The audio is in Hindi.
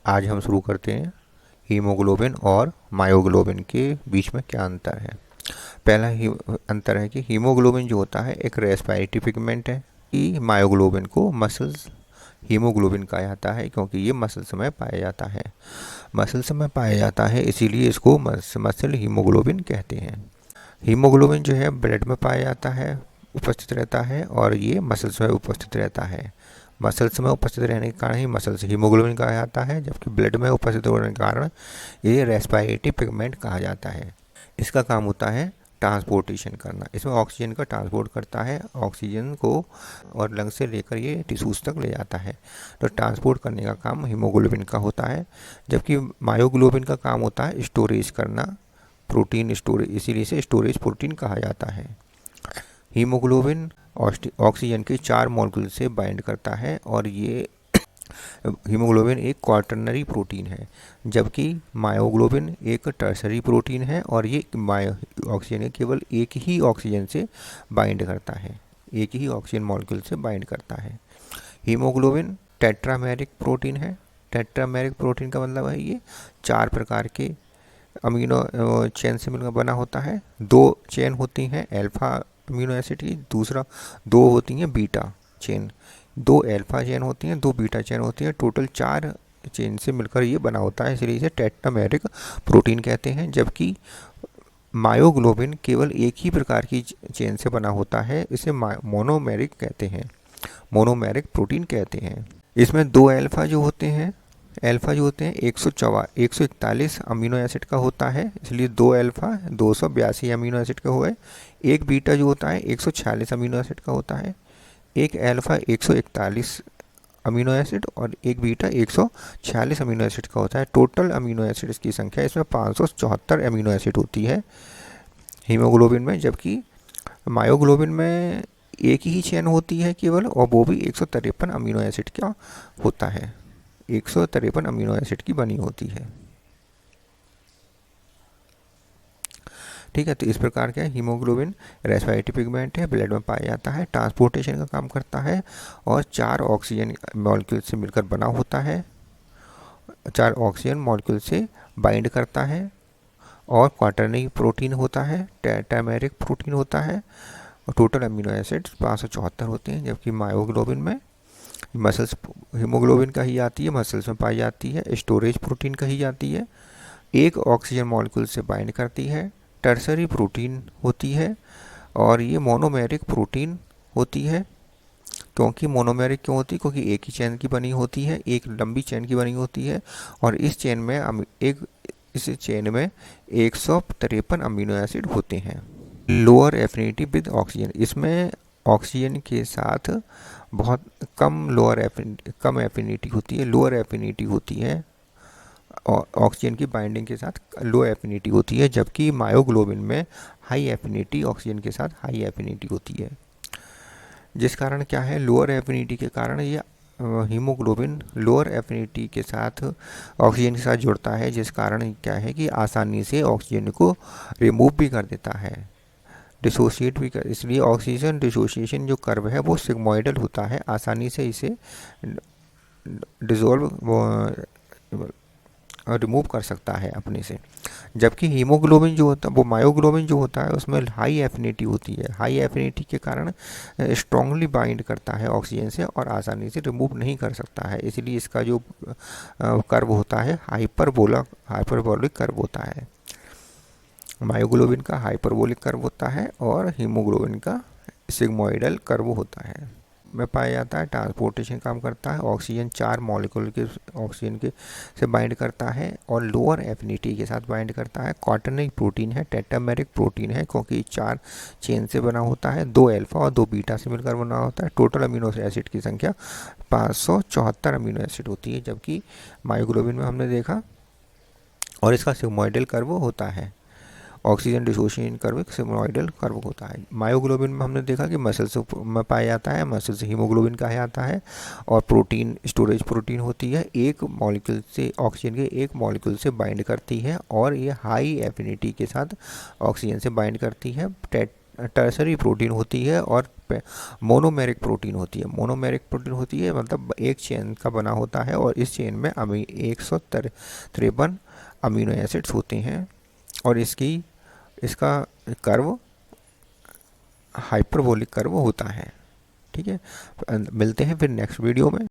आज हम शुरू करते हैं हीमोग्लोबिन और मायोग्लोबिन के बीच में क्या अंतर है। पहला ही अंतर है कि हीमोग्लोबिन जो होता है एक रेस्पिरेटरी पिगमेंट है। कि मायोग्लोबिन को मसल्स हीमोग्लोबिन कहा जाता है क्योंकि ये मसल्स में पाया जाता है। मसल्स में पाया जाता है इसीलिए इसको मसल हीमोग्लोबिन कहते हैं। हीमोग्लोबिन जो है ब्लड में पाया जाता है, उपस्थित रहता है और ये मसल्स में उपस्थित रहता है। मसल्स में उपस्थित रहने के कारण ही मसल्स हीमोग्लोबिन कहा जाता है, जबकि ब्लड में उपस्थित होने के कारण ये रेस्पिरेटरी पिगमेंट कहा जाता है। इसका काम होता है ट्रांसपोर्टेशन करना। इसमें ऑक्सीजन का ट्रांसपोर्ट करता है, ऑक्सीजन को और लंग से लेकर ये टिश्यूज तक ले जाता है। तो ट्रांसपोर्ट करने का काम हीमोग्लोबिन का होता है, जबकि मायोग्लोबिन का काम होता है स्टोरेज करना, प्रोटीन स्टोरेज, इसीलिए इसे स्टोरेज प्रोटीन कहा जाता है। हीमोग्लोबिन ऑक्सीजन के 4 मॉलिक्यूल से बाइंड करता है और ये हीमोग्लोबिन एक क्वाटरनरी प्रोटीन है, जबकि मायोग्लोबिन एक टर्सरी प्रोटीन है और ये ऑक्सीजन केवल एक ही ऑक्सीजन से बाइंड करता है, एक ही ऑक्सीजन मॉलिक्यूल से बाइंड करता है। हीमोग्लोबिन टेट्रामेरिक प्रोटीन है। टेट्रामेरिक प्रोटीन का मतलब है ये 4 प्रकार के अमीनो चेन से मिलकर बना होता है। 2 चेन होती हैं अल्फा अमीनो एसिड की, दूसरा 2 होती हैं बीटा चेन। 2 अल्फा चेन होती हैं, 2 बीटा चेन होती हैं, टोटल 4 चेन से मिलकर ये बना होता है, इसलिए इसे टेट्रामेरिक प्रोटीन कहते हैं। जबकि मायोग्लोबिन केवल एक ही प्रकार की चेन से बना होता है, इसे मोनोमेरिक कहते हैं, मोनोमेरिक प्रोटीन कहते हैं। इसमें 2 अल्फा जो होते हैं, अल्फा जो होते हैं 141 अमीनो एसिड का होता है, इसलिए 2 अल्फा 282 अमीनो एसिड का हुआ है। एक बीटा जो होता है 146 अमीनो एसिड का होता है। एक अल्फा 141 अमीनो एसिड और एक बीटा 146 अमीनो एसिड का होता है। टोटल अमीनो एसिड्स की संख्या इसमें 574 अमीनो एसिड होती है हीमोग्लोबिन में, जबकि मायोग्लोबिन में एक ही चेन होती है केवल, और वो भी 153 अमीनो एसिड का होता है, 153 अमीनो एसिड की बनी होती है। ठीक है, तो इस प्रकार क्या है, हीमोग्लोबिन रेस्पिरेटरी पिगमेंट है, ब्लड में पाया जाता है, ट्रांसपोर्टेशन का काम करता है और 4 ऑक्सीजन मॉलिक्यूल से मिलकर बना होता है, 4 ऑक्सीजन मॉलिक्यूल से बाइंड करता है और क्वाटरनरी प्रोटीन होता है, टेट्रामेरिक प्रोटीन होता है और टोटल अमीनो एसिड 574 होते हैं। जबकि मायोग्लोबिन में मसल्स हीमोग्लोबिन कही जाती है, मसल्स में पाई जाती है, स्टोरेज प्रोटीन कही जाती है, एक ऑक्सीजन मॉलिक्यूल से बाइंड करती है, टर्सरी प्रोटीन होती है और ये मोनोमेरिक प्रोटीन होती है। क्योंकि मोनोमेरिक क्यों होती है, क्योंकि एक ही चेन की बनी होती है, एक लंबी चेन की बनी होती है और इस चेन में 153 अमीनो एसिड होते हैं। लोअर एफिनिटी विद ऑक्सीजन, इसमें ऑक्सीजन के साथ बहुत कम एफिनिटी होती है, लोअर एफिनिटी होती है, ऑक्सीजन की बाइंडिंग के साथ लो एफिनिटी होती है, जबकि मायोग्लोबिन में हाई एफिनिटी, ऑक्सीजन के साथ हाई एफिनिटी होती है। जिस कारण क्या है, लोअर एफिनिटी के कारण ये हीमोग्लोबिन लोअर एफिनिटी के साथ ऑक्सीजन के साथ जुड़ता है, जिस कारण क्या है कि आसानी से ऑक्सीजन को रिमूव भी कर देता है, डिसोशिएट भी कर, इसलिए ऑक्सीजन डिसोसिएशन जो कर्व है वो सिग्मोइडल होता है, आसानी से इसे डिजोल्व रिमूव कर सकता है अपने से। जबकि हीमोग्लोबिन जो होता है, वो मायोग्लोबिन जो होता है उसमें हाई एफिनिटी होती है, हाई एफिनिटी के कारण स्ट्रांगली बाइंड करता है ऑक्सीजन से और आसानी से रिमूव नहीं कर सकता है, इसलिए इसका जो कर्व होता है हाइपरबोलिक कर्व होता है। मायोग्लोबिन का हाइपरबोलिक कर्व होता है और हीमोग्लोबिन का सिग्मोइडल कर्व होता है। में पाया जाता है, ट्रांसपोर्टेशन काम करता है, ऑक्सीजन 4 मॉलिक्यूल के ऑक्सीजन के से बाइंड करता है और लोअर एफिनिटी के साथ बाइंड करता है। क्वाटरनरी प्रोटीन है, टेट्रामेरिक प्रोटीन है क्योंकि 4 चेन से बना होता है, 2 अल्फा और 2 बीटा से मिलकर बना होता है। टोटल अमीनो एसिड की संख्या 574 अमीनो एसिड होती है, जबकि मायोग्लोबिन में हमने देखा और इसका सिग्मोइडल कर्व होता है, ऑक्सीजन डिसोसिएशन कर्व एक सिग्मोइडल कर्व होता है। मायोग्लोबिन में हमने देखा कि मसल्स में पाया जाता है, मसल्स हीमोग्लोबिन कहा जाता है और प्रोटीन स्टोरेज प्रोटीन होती है, एक मॉलिक्यूल से ऑक्सीजन के एक मॉलिक्यूल से बाइंड करती है और ये हाई एफिनिटी के साथ ऑक्सीजन से बाइंड करती है। टर्सरी प्रोटीन होती है और मोनोमेरिक प्रोटीन होती है। मोनोमेरिक प्रोटीन होती है मतलब एक चेन का बना होता है और इस चेन में 153 अमीनो एसिड्स होते हैं और इसका कर्व हाइपरबोलिक कर्व होता है। ठीक है, मिलते हैं फिर नेक्स्ट वीडियो में।